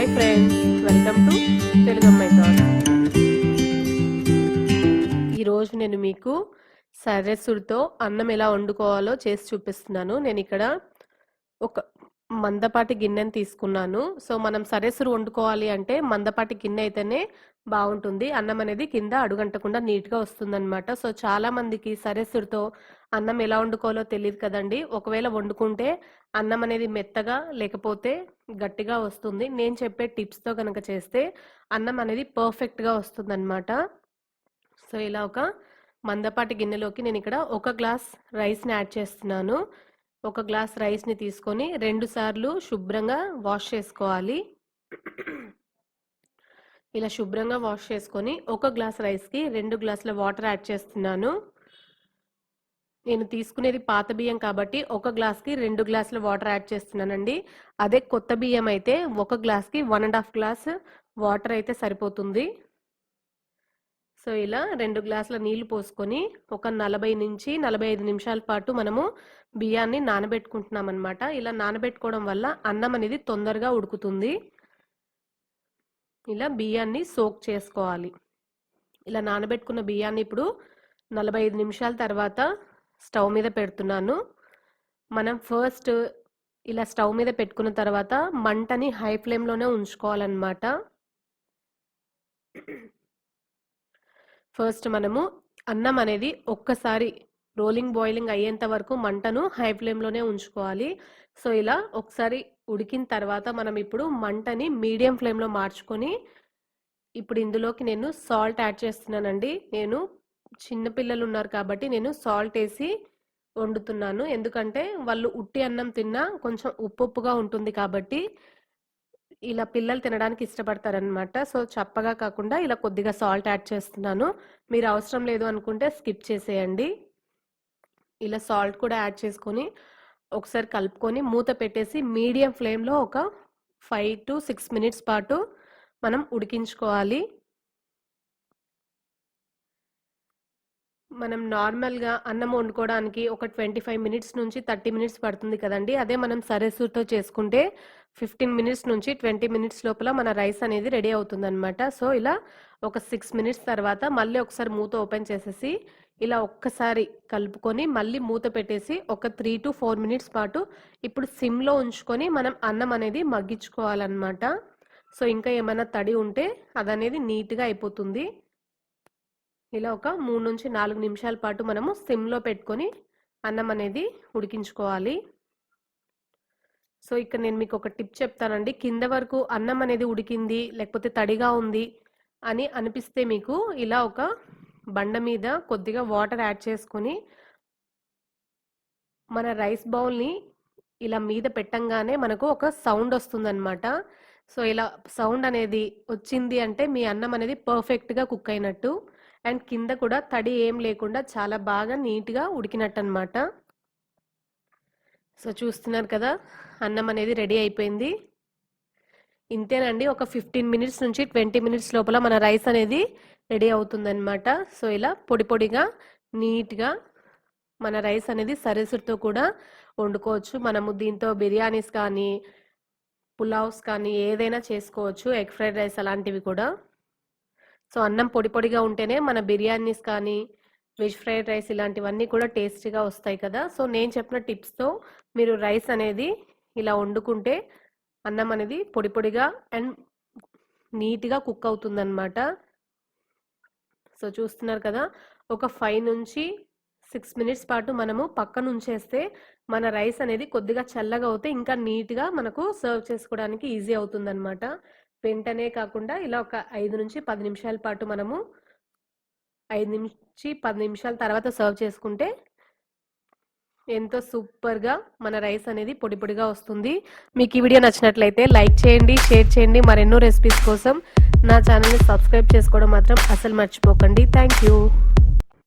Hi friends, welcome to Telugu అమ్మాయి thoughts. ఈరోజు నేను మీకు సరెసుడితో అన్నం ఎలా వండుకోవాలో చేసి చూపిస్తున్నాను. నేను ఇక్కడ ఒక మందపాటి గిన్నెని తీసుకున్నాను. సో మనం సరెసురు వండుకోవాలి అంటే మందపాటి గిన్నె అయితేనే బాగుంటుంది. అన్నం అనేది కింద అడుగంటకుండా నీట్గా వస్తుందన్నమాట. సో చాలా మందికి సరెసుడితో అన్నం ఎలా వండుకోవాలో తెలియదు కదండి. ఒకవేళ వండుకుంటే అన్నం అనేది మెత్తగా లేకపోతే గట్టిగా వస్తుంది. నేను చెప్పే టిప్స్తో కనుక చేస్తే అన్నం అనేది పర్ఫెక్ట్గా వస్తుందన్నమాట. సో ఇలా ఒక మందపాటి గిన్నెలోకి నేను ఇక్కడ 1 గ్లాస్ రైస్ని యాడ్ చేస్తున్నాను. 1 గ్లాస్ రైస్ని తీసుకొని 2 సార్లు శుభ్రంగా వాష్ చేసుకోవాలి. ఇలా శుభ్రంగా వాష్ చేసుకొని 1 గ్లాస్ రైస్కి 2 గ్లాసుల వాటర్ యాడ్ చేస్తున్నాను. నేను తీసుకునేది పాత బియ్యం కాబట్టి 1 గ్లాస్కి 2 గ్లాసుల వాటర్ యాడ్ చేస్తున్నానండి. అదే కొత్త బియ్యం అయితే 1 గ్లాస్కి 1.5 గ్లాస్ వాటర్ అయితే సరిపోతుంది. సో ఇలా 2 గ్లాసుల నీళ్లు పోసుకొని ఒక 40 నుంచి 45 నిమిషాల పాటు మనము బియ్యాన్ని నానబెట్టుకుంటున్నాం అనమాట. ఇలా నానబెట్టుకోవడం వల్ల అన్నం అనేది తొందరగా ఉడుకుతుంది. ఇలా బియ్యాన్ని సోక్ చేసుకోవాలి. ఇలా నానబెట్టుకున్న బియ్యాన్ని ఇప్పుడు 45 నిమిషాల తర్వాత స్టవ్ మీద పెడుతున్నాను. మనం ఫస్ట్ ఇలా స్టవ్ మీద పెట్టుకున్న తర్వాత మంటని హై ఫ్లేమ్లోనే ఉంచుకోవాలన్నమాట. ఫస్ట్ మనము అన్నం అనేది ఒక్కసారి రోలింగ్ బాయిలింగ్ అయ్యేంత వరకు మంటను హై ఫ్లేమ్లోనే ఉంచుకోవాలి. సో ఇలా ఒకసారి ఉడికిన తర్వాత మనం ఇప్పుడు మంటని మీడియం ఫ్లేమ్లో మార్చుకొని ఇప్పుడు ఇందులోకి నేను సాల్ట్ యాడ్ చేస్తున్నానండి. నేను చిన్నపిల్లలు ఉన్నారు కాబట్టి నేను సాల్ట్ వేసి వండుతున్నాను. ఎందుకంటే వాళ్ళు ఉట్టి అన్నం తిన్నా కొంచెం ఉప్పుగా ఉంటుంది కాబట్టి ఇలా పిల్లలు తినడానికి ఇష్టపడతారనమాట. సో చప్పగా కాకుండా ఇలా కొద్దిగా సాల్ట్ యాడ్ చేస్తున్నాను. మీరు అవసరం లేదు అనుకుంటే స్కిప్ చేసేయండి. ఇలా సాల్ట్ కూడా యాడ్ చేసుకొని ఒకసారి కలుపుకొని మూత పెట్టేసి మీడియం ఫ్లేమ్లో ఒక 5 to 6 మినిట్స్ పాటు మనం ఉడికించుకోవాలి. మనం నార్మల్గా అన్నం వండుకోవడానికి ఒక 25 మినిట్స్ నుంచి 30 మినిట్స్ పడుతుంది కదండి. అదే మనం సరెసుతో చేసుకుంటే 15 మినిట్స్ నుంచి 20 మినిట్స్ లోపల మన రైస్ అనేది రెడీ అవుతుంది అనమాట. సో ఇలా ఒక 6 మినిట్స్ తర్వాత మళ్ళీ ఒకసారి మూత ఓపెన్ చేసేసి ఇలా ఒక్కసారి కలుపుకొని మళ్ళీ మూత పెట్టేసి ఒక 3 to 4 మినిట్స్ పాటు ఇప్పుడు సిమ్లో ఉంచుకొని మనం అన్నం అనేది మగ్గించుకోవాలన్నమాట. సో ఇంకా ఏమైనా తడి ఉంటే అదనేది నీట్గా అయిపోతుంది. ఇలా ఒక 3 నుంచి 4 నిమిషాల పాటు మనము సిమ్లో పెట్టుకొని అన్నం అనేది ఉడికించుకోవాలి. సో ఇక్కడ నేను మీకు ఒక టిప్ చెప్తానండి. కింద వరకు అన్నం అనేది ఉడికింది లేకపోతే తడిగా ఉంది అని అనిపిస్తే మీకు ఇలా ఒక బండ మీద కొద్దిగా వాటర్ యాడ్ చేసుకొని మన రైస్ బౌల్ని ఇలా మీద పెట్టంగానే మనకు ఒక సౌండ్ వస్తుందన్నమాట. సో ఇలా సౌండ్ అనేది వచ్చింది అంటే మీ అన్నం అనేది పర్ఫెక్ట్గా కుక్ అయినట్టు అండ్ కింద కూడా తడి ఏం లేకుండా చాలా బాగా నీట్గా ఉడికినట్టు అనమాట. సో చూస్తున్నారు కదా, అన్నం అనేది రెడీ అయిపోయింది. ఇంతేనండి, ఒక 15 మినిట్స్ నుంచి 20 మినిట్స్ లోపల మన రైస్ అనేది రెడీ అవుతుందన్నమాట. సో ఇలా పొడి పొడిగా నీట్గా మన రైస్ అనేది సరెసుడితో కూడా వండుకోవచ్చు. మనము దీంతో బిర్యానీస్ కానీ పులావ్స్ కానీ ఏదైనా చేసుకోవచ్చు, ఎగ్ ఫ్రైడ్ రైస్ అలాంటివి కూడా. సో అన్నం పొడి పొడిగా ఉంటేనే మన బిర్యానీస్ కానీ వెజ్ ఫ్రైడ్ రైస్ ఇలాంటివన్నీ కూడా టేస్టీగా వస్తాయి కదా. సో నేను చెప్పిన టిప్స్తో మీరు రైస్ అనేది ఇలా వండుకుంటే అన్నం అనేది పొడి పొడిగా అండ్ నీట్గా కుక్ అవుతుందన్నమాట. సో చూస్తున్నారు కదా, ఒక 5 నుంచి 6 మినిట్స్ పాటు మనము పక్కన ఉంచేస్తే మన రైస్ అనేది కొద్దిగా చల్లగా అవుతే ఇంకా నీట్గా మనకు సర్వ్ చేసుకోవడానికి ఈజీ అవుతుందన్నమాట. వెంటనే కాకుండా ఇలా ఒక 5 నుంచి 10 నిమిషాల పాటు మనము 5 నుంచి 10 నిమిషాల తర్వాత సర్వ్ చేసుకుంటే ఎంతో సూపర్గా మన రైస్ అనేది పొడి పొడిగా వస్తుంది. మీకు ఈ వీడియో నచ్చినట్లయితే లైక్ చేయండి, షేర్ చేయండి. మరెన్నో రెసిపీస్ కోసం నా ఛానల్ని సబ్స్క్రైబ్ చేసుకోవడం మాత్రం అసలు మర్చిపోకండి. Thank you.